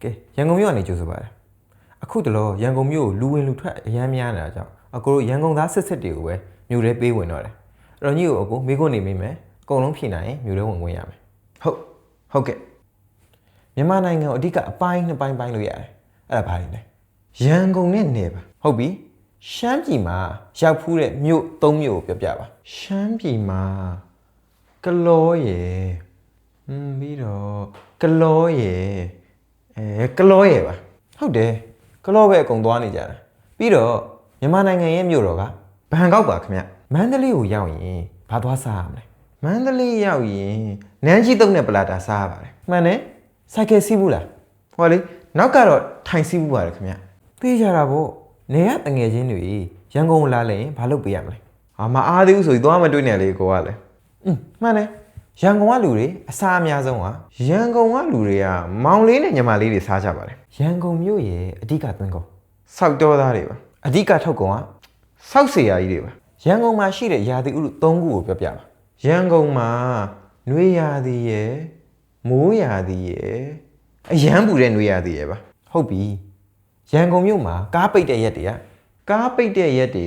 ကဲရန်ကုန်မြို့ကနေကြိုဆိုပါတယ်အခုတလောရန်ကုန်မြို့လူဝင်လူထွက်အရမ်းများနေတာကြောင့်အကိုတို့ရန်ကုန်သားစစ်တွေကိုပဲမြို့ထဲပေးဝင်တော့တယ်အဲ့တော့ညီကိုအကိုမိခွန်းနေမိမယ်အကုန်လုံးဖြည့်နိုင်ရင်မြို့ထဲဝင်ခွင့်ရမယ်ဟုတ်ကဲ့မြန်မာနိုင်ငံကိုအဓိကအပိုင်းနှစ်ပိုင်းလို့ရတယ်အဲ့ဒါဘာလဲရန်ကုန်နဲ့နေပါဟုတ်ပြီရှမ်းပြည်မှာရောက်ဖူးတဲ့မြို့၃မြို့ကိုပြောပြပါရှမ်းပြည်မှာကလောရယ်ပြီးတော့ကလောရယ်ကလောရယ်ပါဟုတ်တယ်ကလောပဲအကုန်သွားနေကြတာပြီးတော့မြန်မာနိုင်ငံရဲ့မြို့တော်ကဘန်ကောက်ပါခင်ဗျမန္တလေးကိုရောက်ရင်ဘာသွားစားရမလဲမန္တလေးရောက်ရင်နန်းကြီးတုံးနဲ့ပလာတာစားရပါတယ်မှန်တယ်စိုက်ကယ်စီးဘူးလားဟောလေနောက်ကတော့ထိုင်စီးဘူးပါတယ်ခင်ဗျသိကြတာပေါ့နေရတငယ်ချင်းတွေရန်ကုန်လာလဲရင်ဘာလုပ်ပေးရမလဲမအားသေးဘူးဆိုပြီးသွားမတွေ့နဲ့လေကိုကလည်းမှန်တယ်ရန်ကုန်ကလူတွေအစားအများဆုံးကရန်ကုန်ကလူတွေကမောင်လေးနဲ့ညီမလေးတွေစားကြပါတယ်ရန်ကုန်မြို့ရဲ့အဓိကသွင်းကုန်စောက်တော်သားတွေပါအဓိကထုတ်ကုန်ကစောက်เสียကြီးတွေပါရန်ကုန်မှာရှိတဲ့ရာသီဥတု၃ခုကိုပြောပြပါရန်ကုန်မှာနွေရာသီရယ်မိုးရာသီရယ်အရန်ပူတဲ့နွေရာသီရယ်ပါဟုတ်ပြီရန်ကုန်မြို့မှာကားပိတ်တဲ့ရက်တွေ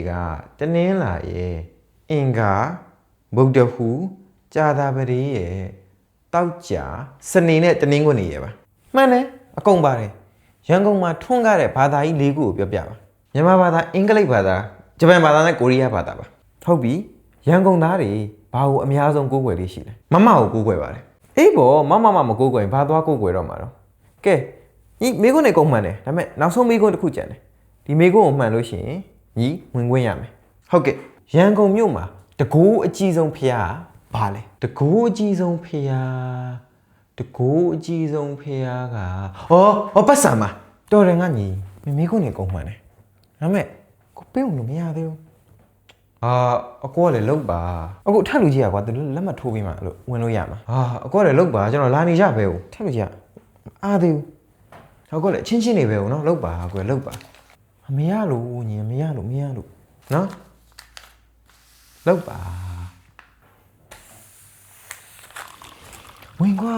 ကတနင်္လာရယ်အင်္ဂါဗုဒ္ဓဟူးကြာသပတေးရယ်တောက်ကြစနေနဲ့တနင်္ဂနွေရယ်ပါမှန်တယ်အကုန်ပါတယ်ရန်ကုန်မှာထွန်းကားတဲ့ဘာသာကြီး၄ခုကိုပြောပြပါမြန်မာဘာသာအင်္ဂလိပ်ဘာသာဂျပန်ဘာသာနဲ့ကိုရီးယားဘာသာပါဟုတ်ပြီရန်ကုန်သားတွေဘာကိုအများဆုံးကိုးကွယ်လေးရှိလဲမမကိုကိုးကွယ်ပါတယ်အေးပေါ့မမကိုးကွယ်ရင်ဘာသွားကိုးကွယ်တော့မှာတော့ကဲညီမိခွန်းနေကုန်မှန်တယ်ဒါပေမဲ့နောက်ဆုံးမိခွန်းတစ်ခုကျန်တယ်ဒီမိခွန်းကိုမှန်လို့ရှိရင်ညီဝင်ခွင့်ရမယ်ဟုတ်ကဲ့ရန်ကုန်မြို့မှာတကိုးအကြီးဆုံးဖျားဘာလဲတကိုးအကြီးဆုံးဖျားကပတ်စံမှာတော်တယ်ငါညီမိခွန်းနေကုန်မှန်တယ်ဒါပေမဲ့ကိုပေးလို့မရသေးဘူးအကိုကလည်းလုတ်ပါအခုထပ်လူကြီးอ่ะကွာသူလက်မထိုးပေးမှာလို့ဝင်လို့ရမှာအကိုကလည်းလုတ်ပါကျွန်တော်လာနေကြပဲဦးထပ်လူကြီးအားသေးဘူးအကိုလည်းချင်းနေပဲဦးနော်လုတ်ပါအကိုလုတ်ပါမရလို့ညီမရလို့နော်လုတ်ပါဝင်ကွာ